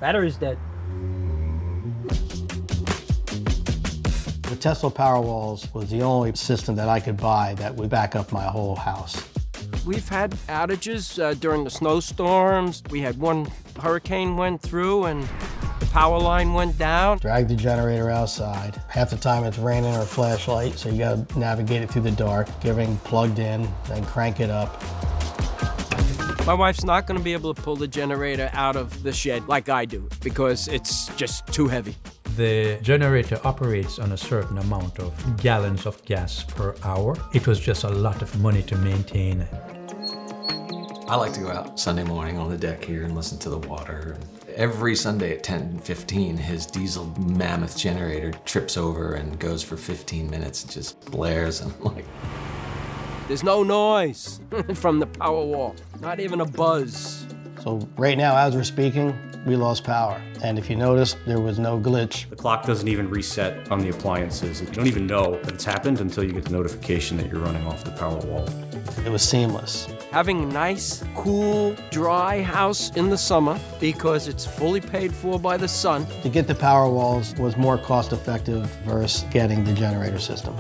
Battery's dead. The Tesla Powerwalls was the only system that I could buy that would back up my whole house. We've had outages during the snowstorms. We had one hurricane went through and the power line went down. Drag the generator outside. Half the time it's raining or flashlight, so you gotta navigate it through the dark, get everything plugged in, then crank it up. My wife's not gonna be able to pull the generator out of the shed like I do because it's just too heavy. The generator operates on a certain amount of gallons of gas per hour. It was just a lot of money to maintain it. I like to go out Sunday morning on the deck here and listen to the water. Every Sunday at 10:15, his diesel mammoth generator trips over and goes for 15 minutes and just blares. I'm like, there's no noise from the Powerwall, not even a buzz. So right now, as we're speaking, we lost power. And if you notice, there was no glitch. The clock doesn't even reset on the appliances. You don't even know that it's happened until you get the notification that you're running off the Powerwall. It was seamless. Having a nice, cool, dry house in the summer because it's fully paid for by the sun. To get the Powerwalls was more cost effective versus getting the generator system.